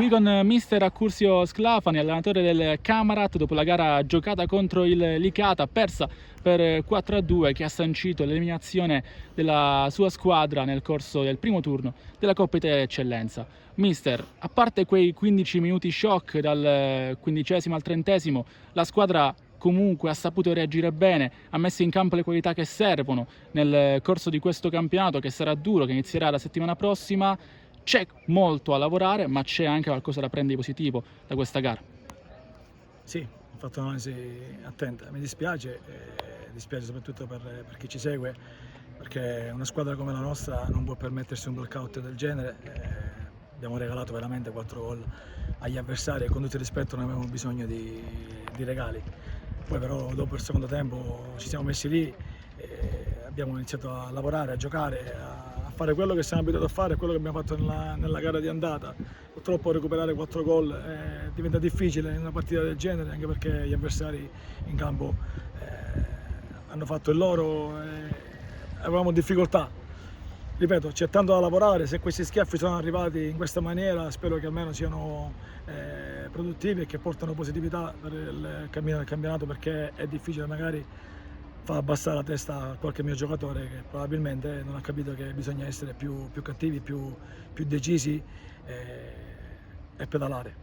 Qui con mister Accursio Sclafani, allenatore del Camarat, dopo la gara giocata contro il Licata, persa per 4-2, che ha sancito l'eliminazione della sua squadra nel corso del primo turno della Coppa Italia Eccellenza. Mister, a parte quei 15 minuti shock dal 15° al 30°, la squadra comunque ha saputo reagire bene, ha messo in campo le qualità che servono nel corso di questo campionato, che sarà duro, che inizierà la settimana prossima. C'è molto a lavorare, ma c'è anche qualcosa da prendere di positivo da questa gara. Sì, ho fatto un'analisi attenta, mi dispiace soprattutto per chi ci segue, perché una squadra come la nostra non può permettersi un blackout del genere. Abbiamo regalato veramente 4 gol agli avversari e con tutto il rispetto non avevamo bisogno di regali. Poi però dopo il secondo tempo ci siamo messi lì, abbiamo iniziato a lavorare, a giocare, a fare quello che siamo abituati a fare, quello che abbiamo fatto nella gara di andata. Purtroppo recuperare 4 gol diventa difficile in una partita del genere, anche perché gli avversari in campo hanno fatto il loro e avevamo difficoltà. Ripeto, c'è tanto da lavorare, se questi schiaffi sono arrivati in questa maniera spero che almeno siano produttivi e che portano positività per il cammino del campionato, perché è difficile magari fa abbassare la testa a qualche mio giocatore che probabilmente non ha capito che bisogna essere più cattivi, più decisi e pedalare.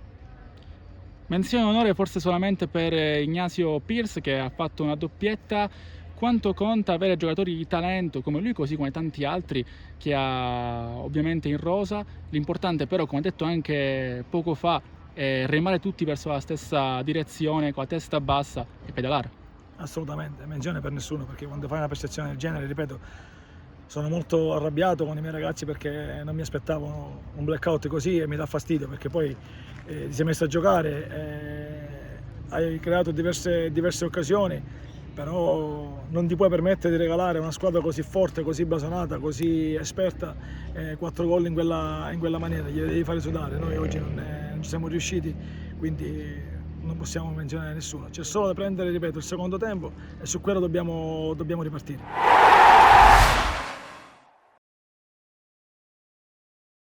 Menzione d'onore forse solamente per Ignazio Pierce, che ha fatto una doppietta. Quanto conta avere giocatori di talento come lui, così come tanti altri che ha ovviamente in rosa. L'importante però, come ha detto anche poco fa, è remare tutti verso la stessa direzione, con la testa bassa e pedalare. Assolutamente, menzione per nessuno, perché quando fai una prestazione del genere, ripeto, sono molto arrabbiato con i miei ragazzi perché non mi aspettavo un blackout così e mi dà fastidio, perché poi ti sei messo a giocare, hai creato diverse occasioni, però non ti puoi permettere di regalare a una squadra così forte, così blasonata, così esperta 4 gol in quella maniera, gli devi fare sudare. Noi oggi non ci siamo riusciti, quindi non possiamo menzionare nessuno, c'è solo da prendere, ripeto, il secondo tempo e su quello dobbiamo ripartire.